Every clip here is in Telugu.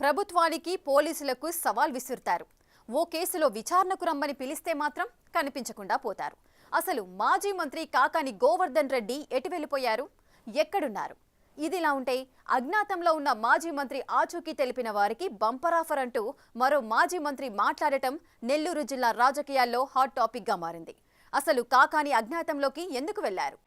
ప్రభుత్వానికి పోలీసులకు సవాల్ విసురుతారు. ఓ కేసులో విచారణకు రమ్మని పిలిస్తే మాత్రం కనిపించకుండా పోతారు. అసలు మాజీ మంత్రి కాకాని గోవర్ధన్ రెడ్డి ఎటు వెళ్ళిపోయారు, ఎక్కడున్నారు? ఇదిలా ఉంటే అజ్ఞాతంలో ఉన్న మాజీ మంత్రి ఆచూకీ తెలిపిన వారికి బంపర్ ఆఫర్ అంటూ మరో మాజీ మంత్రి మాట్లాడటం నెల్లూరు జిల్లా రాజకీయాల్లో హాట్ టాపిక్ గా మారింది. అసలు కాకాని అజ్ఞాతంలోకి ఎందుకు వెళ్లారు?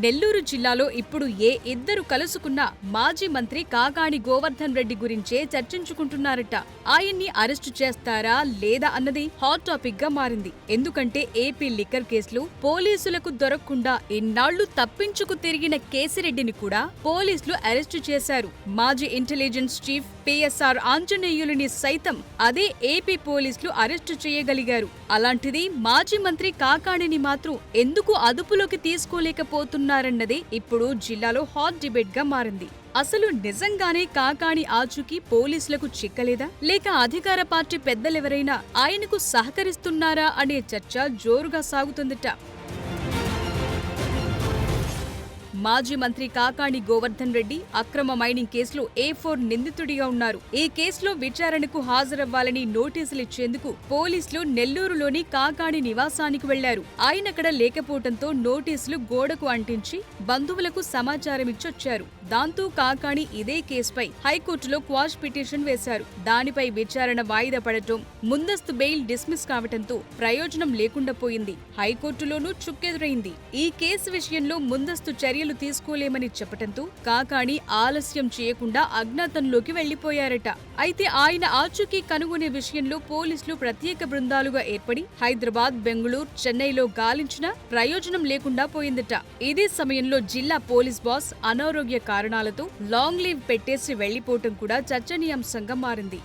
నెల్లూరు జిల్లాలో ఇప్పుడు ఏ ఇద్దరు కలుసుకున్నా మాజీ మంత్రి కాకాని గోవర్ధన్ రెడ్డి గురించే చర్చించుకుంటున్నారట. ఆయన్ని అరెస్టు చేస్తారా లేదా అన్నది హాట్ టాపిక్ గా మారింది. ఎందుకంటే ఏపీ లిక్కర్ కేసులు పోలీసులకు దొరకకుండా ఇన్నాళ్లు తప్పించుకు తిరిగిన కేసిరెడ్డిని కూడా పోలీసులు అరెస్టు చేశారు. మాజీ ఇంటెలిజెన్స్ చీఫ్ పిఎస్ఆర్ ఆంజనేయులని సైతం అదే ఏపీ పోలీసులు అరెస్టు చేయగలిగారు. అలాంటిది మాజీ మంత్రి కాకాణిని మాత్రం ఎందుకు అదుపులోకి తీసుకోలేకపోతున్నారన్నదే ఇప్పుడు జిల్లాలో హాట్ డిబేట్ గా మారింది. అసలు నిజంగానే కాకాణి ఆచూకీ పోలీసులకు చిక్కలేదా, లేక అధికార పార్టీ పెద్దలెవరైనా ఆయనకు సహకరిస్తున్నారా అనే చర్చ జోరుగా సాగుతుందట. మాజీ మంత్రి కాకాని గోవర్ధన్ రెడ్డి అక్రమ మైనింగ్ కేసులో A4 నిందితుడిగా ఉన్నారు. ఈ కేసులో విచారణకు హాజరవ్వాలని నోటీసులిచ్చేందుకు పోలీసులు నెల్లూరులోని కాకాని నివాసానికి వెళ్లారు. ఆయనక్కడ లేకపోవడంతో నోటీసులు గోడకు అంటించి బంధువులకు సమాచారమిచ్చొచ్చారు. దాంతో కాకాని ఇదే కేసుపై హైకోర్టులో క్వాష్ పిటిషన్ వేశారు. దానిపై విచారణ వాయిదా పడటం, ముందస్తు బెయిల్ డిస్మిస్ కావటంతో ప్రయోజనం లేకుండా పోయింది. హైకోర్టులోనూ చుక్కెదురైంది. ఈ కేసు విషయంలో ముందస్తు చర్యలు తీసుకోలేమని చెప్పటంతో కాకాణి ఆలస్యం చేయకుండా అజ్ఞాతంలోకి వెళ్లిపోయారట. అయితే ఆయన ఆచూకీ కనుగొనే విషయంలో పోలీసులు ప్రత్యేక బృందాలుగా ఏర్పడి హైదరాబాద్, బెంగళూరు, చెన్నైలో గాలించినా ప్రయోజనం లేకుండా పోయిందట. ఇదే సమయంలో జిల్లా పోలీస్ బాస్ అనారోగ్య కారణాలతో లాంగ్ లీవ్ పెట్టేసి వెళ్లిపోవటం కూడా చర్చనీయాంశంగా మారింది.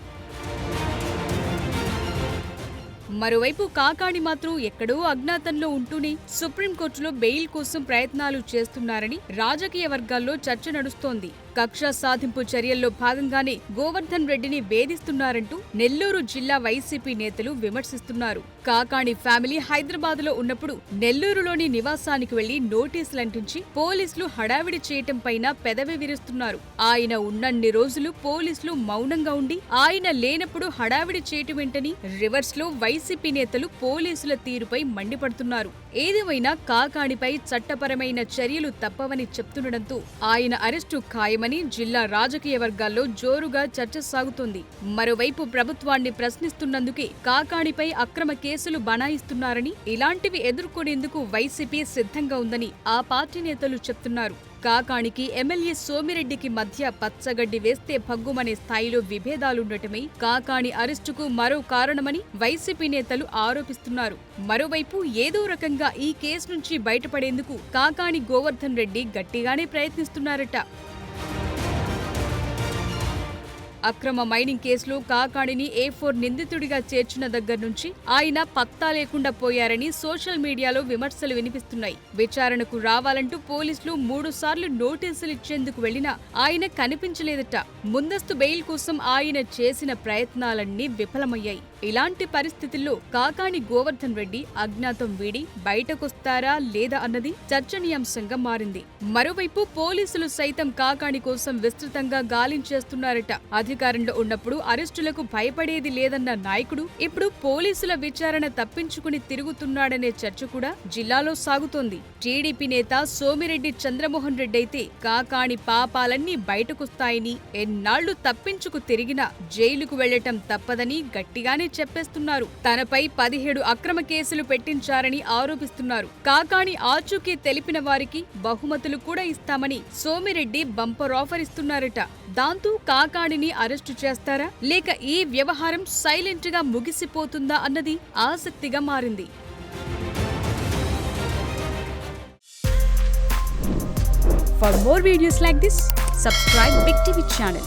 మరోవైపు కాకాణి మాత్రం ఎక్కడో అజ్ఞాతంలో ఉంటూనే సుప్రీంకోర్టులో బెయిల్ కోసం ప్రయత్నాలు చేస్తున్నారని రాజకీయ వర్గాల్లో చర్చ నడుస్తోంది. కక్ష సాధింపు చర్యల్లో భాగంగానే గోవర్ధన్ రెడ్డిని వేధిస్తున్నారంటూ నెల్లూరు జిల్లా వైసీపీ నేతలు విమర్శిస్తున్నారు. కాకాణి ఫ్యామిలీ హైదరాబాద్లో ఉన్నప్పుడు నెల్లూరులోని నివాసానికి వెళ్లి నోటీసులంటించి పోలీసులు హడావిడి చేయటం పైన పెదవి విరుస్తున్నారు. ఆయన ఉన్నన్ని రోజులు పోలీసులు మౌనంగా ఉండి ఆయన లేనప్పుడు హడావిడి చేయటమేంటని రివర్స్ లో వైసీపీ నేతలు పోలీసుల తీరుపై మండిపడుతున్నారు. ఏదేమైనా కాకాణిపై చట్టపరమైన చర్యలు తప్పవని చెప్తుండటంతో ఆయన అరెస్టు ఖాయమని జిల్లా రాజకీయ వర్గాల్లో జోరుగా చర్చ సాగుతోంది. మరోవైపు ప్రభుత్వాన్ని ప్రశ్నిస్తున్నందుకే కాకాణిపై అక్రమ కేసులు బనాయిస్తున్నారని, ఇలాంటివి ఎదుర్కొనేందుకు వైసీపీ సిద్ధంగా ఉందని ఆ పార్టీ నేతలు చెప్తున్నారు. కాకాణికి ఎమ్మెల్యే సోమిరెడ్డికి మధ్య పచ్చగడ్డి వేస్తే భగ్గుమనే స్థాయిలో విభేదాలుండటమే కాకాణి అరెస్టుకు మరో కారణమని వైసీపీ నేతలు ఆరోపిస్తున్నారు. మరోవైపు ఏదో రకంగా ఈ కేసు నుంచి బయటపడేందుకు కాకాణి గోవర్ధన్ రెడ్డి గట్టిగానే ప్రయత్నిస్తున్నారట. అక్రమ మైనింగ్ కేసులో కాకాణిని A4 నిందితుడిగా చేర్చిన దగ్గర నుంచి ఆయన పత్తా లేకుండా పోయారని సోషల్ మీడియాలో విమర్శలు వినిపిస్తున్నాయి. విచారణకు రావాలంటూ పోలీసులు 3 సార్లు నోటీసులు ఇచ్చేందుకు వెళ్లినా ఆయన కనిపించలేదట. ముందస్తు బెయిల్ కోసం ఆయన చేసిన ప్రయత్నాలన్నీ విఫలమయ్యాయి. ఇలాంటి పరిస్థితుల్లో కాకాని గోవర్ధన్ రెడ్డి అజ్ఞాతం వీడి బయటకొస్తారా లేదా అన్నది చర్చనీయాంశంగా మారింది. మరోవైపు పోలీసులు సైతం కాకాని కోసం విస్తృతంగా గాలించేస్తున్నారట. అధికారంలో ఉన్నప్పుడు అరెస్టులకు భయపడేది లేదన్న నాయకుడు ఇప్పుడు పోలీసుల విచారణ తప్పించుకుని తిరుగుతున్నాడనే చర్చ కూడా జిల్లాలో సాగుతోంది. టీడీపీ నేత సోమిరెడ్డి చంద్రమోహన్ రెడ్డి అయితే కాకాని పాపాలన్నీ బయటకొస్తాయని, ఎన్నాళ్లు తప్పించుకు తిరిగినా జైలుకు వెళ్లటం తప్పదని గట్టిగానే చెప్పేస్తున్నారు. తనపై 17 అక్రమ కేసులు పెట్టించారని ఆరోపిస్తున్నారు. కాకాని ఆచూకీ తెలిపిన వారికి బహుమతులు కూడా ఇస్తామని సోమిరెడ్డి బంపర్ ఆఫర్ ఇస్తున్నారట. దాంతో కాకాణిని అరెస్టు చేస్తారా, లేక ఈ వ్యవహారం సైలెంట్ గా ముగిసిపోతుందా అన్నది ఆసక్తిగా మారింది. For more videos like this, subscribe Big TV channel.